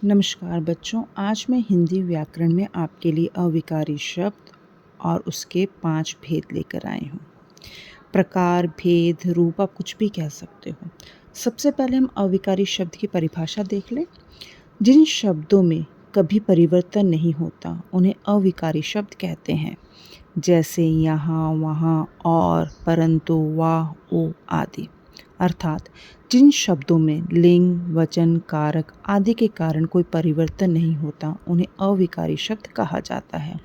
नमस्कार बच्चों, आज मैं हिंदी व्याकरण में आपके लिए अविकारी शब्द और उसके 5 भेद लेकर आई हूँ। प्रकार, भेद, रूप आप कुछ भी कह सकते हो। सबसे पहले हम अविकारी शब्द की परिभाषा देख लें। जिन शब्दों में कभी परिवर्तन नहीं होता उन्हें अविकारी शब्द कहते हैं, जैसे यहाँ, वहाँ, और, परंतु, वाह, ओ आदि। अर्थात जिन शब्दों में लिंग, वचन, कारक आदि के कारण कोई परिवर्तन नहीं होता उन्हें अविकारी शब्द कहा जाता है।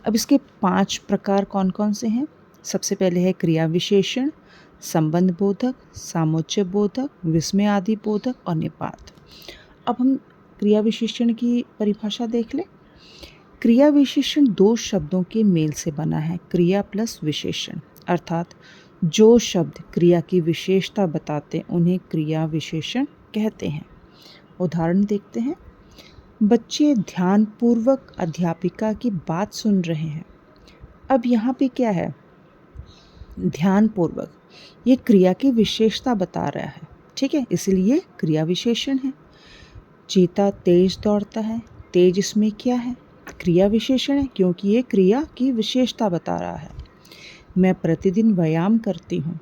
अब इसके 5 प्रकार कौन कौन से हैं? सबसे पहले है क्रिया विशेषण, संबंध बोधक, सामोच्च बोधक, विस्मय आदि बोधक और निपात। अब हम क्रिया विशेषण की परिभाषा देख लें। क्रिया विशेषण 2 शब्दों के मेल से बना है, क्रिया प्लस विशेषण। अर्थात जो शब्द क्रिया की विशेषता बताते उन्हें क्रिया विशेषण कहते हैं। उदाहरण देखते हैं। बच्चे ध्यानपूर्वक अध्यापिका की बात सुन रहे हैं। अब यहाँ पे क्या है? ध्यानपूर्वक, ये क्रिया की विशेषता बता रहा है, ठीक है, इसलिए क्रिया विशेषण है। चीता तेज दौड़ता है, तेज इसमें क्या है? क्रिया विशेषण है, क्योंकि ये क्रिया की विशेषता बता रहा है। मैं प्रतिदिन व्यायाम करती हूँ।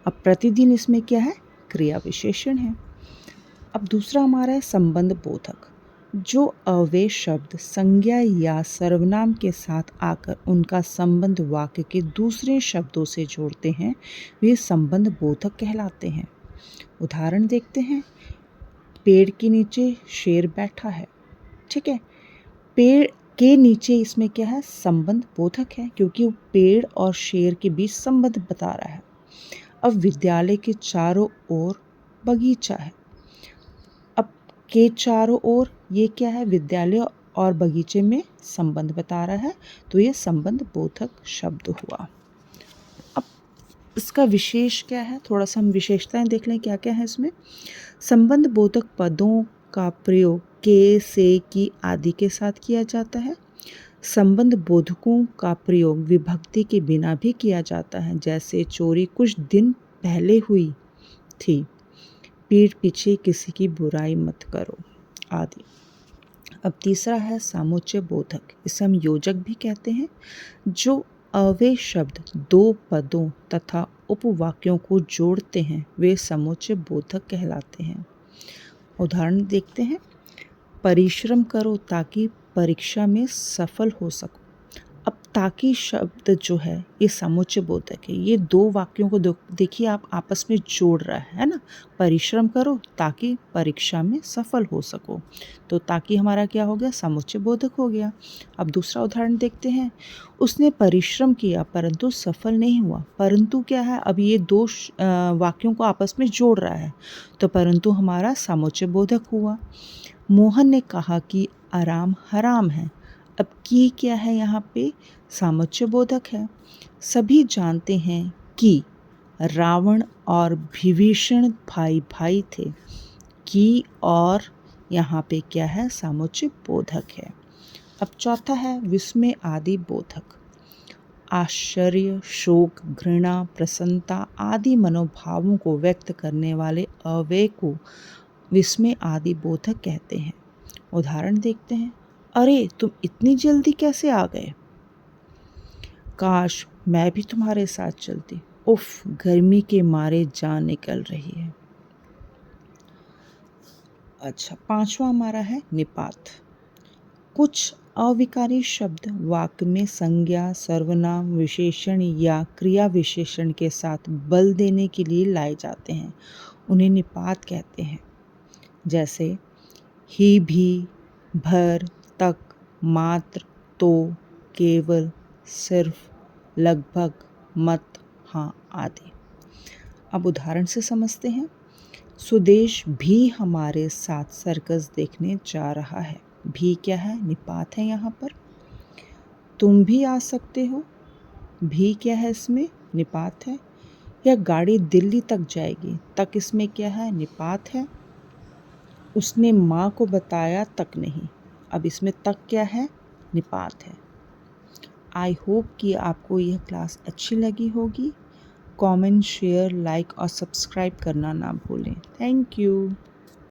अब प्रतिदिन इसमें क्या है? क्रिया विशेषण है। अब दूसरा हमारा है संबंध बोधक। जो अव्यय शब्द संज्ञा या सर्वनाम के साथ आकर उनका संबंध वाक्य के दूसरे शब्दों से जोड़ते हैं, वे संबंध बोधक कहलाते हैं। उदाहरण देखते हैं। पेड़ के नीचे शेर बैठा है, ठीक है। पेड़ के नीचे इसमें क्या है? संबंध बोधक है, क्योंकि वो पेड़ और शेर के बीच संबंध बता रहा है। अब विद्यालय के चारों ओर बगीचा है। अब के चारों ओर ये क्या है? विद्यालय और बगीचे में संबंध बता रहा है, तो ये संबंध बोधक शब्द हुआ। अब इसका विशेष क्या है? थोड़ा सा हम विशेषताएं देख लें, क्या क्या है इसमें। संबंध बोधक पदों का प्रयोग के, से, की आदि के साथ किया जाता है। संबंध बोधकों का प्रयोग विभक्ति के बिना भी किया जाता है, जैसे चोरी कुछ दिन पहले हुई थी, पीठ पीछे किसी की बुराई मत करो आदि। अब तीसरा है सामोच्च बोधक, इसे हम योजक भी कहते हैं। जो अव्यय शब्द 2 पदों तथा उपवाक्यों को जोड़ते हैं वे समोच्च बोधक कहलाते हैं। उदाहरण देखते हैं। परिश्रम करो ताकि परीक्षा में सफल हो सको। अब ताकि शब्द जो है ये समुच्च बोधक है। ये 2 वाक्यों को देखिए आप आपस में जोड़ रहा है ना। परिश्रम करो ताकि परीक्षा में सफल हो सको, तो ताकि हमारा क्या हो गया? समुच्च बोधक हो गया। अब दूसरा उदाहरण देखते हैं। उसने परिश्रम किया परंतु सफल नहीं हुआ। परंतु क्या है? अब ये 2 वाक्यों को आपस में जोड़ रहा है, तो परंतु हमारा समुच्च बोधक हुआ। मोहन ने कहा कि आराम हराम है। अब की क्या है यहाँ पे? सामोच्च बोधक है। सभी जानते हैं कि रावण और विभीषण भाई भाई थे। की और यहाँ पे क्या है? सामोच्च बोधक है। अब चौथा है विस्मय आदि बोधक। आश्चर्य, शोक, घृणा, प्रसन्नता आदि मनोभावों को व्यक्त करने वाले अव्यय को विस्मय आदि बोधक कहते हैं। उदाहरण देखते हैं। अरे तुम इतनी जल्दी कैसे आ गए? काश मैं भी तुम्हारे साथ चलती। उफ, गर्मी के मारे जान निकल रही है। अच्छा, 5वां हमारा है निपात। कुछ अविकारी शब्द वाक्य में संज्ञा, सर्वनाम, विशेषण या क्रिया विशेषण के साथ बल देने के लिए लाए जाते हैं, उन्हें निपात कहते हैं। जैसे ही, भी, भर, तक, मात्र, तो, केवल, सिर्फ, लगभग, मत, हाँ आदि। अब उदाहरण से समझते हैं। सुदेश भी हमारे साथ सर्कस देखने जा रहा है। भी क्या है? निपात है यहाँ पर। तुम भी आ सकते हो। भी क्या है? इसमें निपात है। यह गाड़ी दिल्ली तक जाएगी। तक इसमें क्या है? निपात है। उसने माँ को बताया, तक नहीं। अब इसमें तक क्या है? निपात है। आई होप कि आपको यह क्लास अच्छी लगी होगी। कमेंट, शेयर, लाइक और सब्सक्राइब करना ना भूलें। Thank you.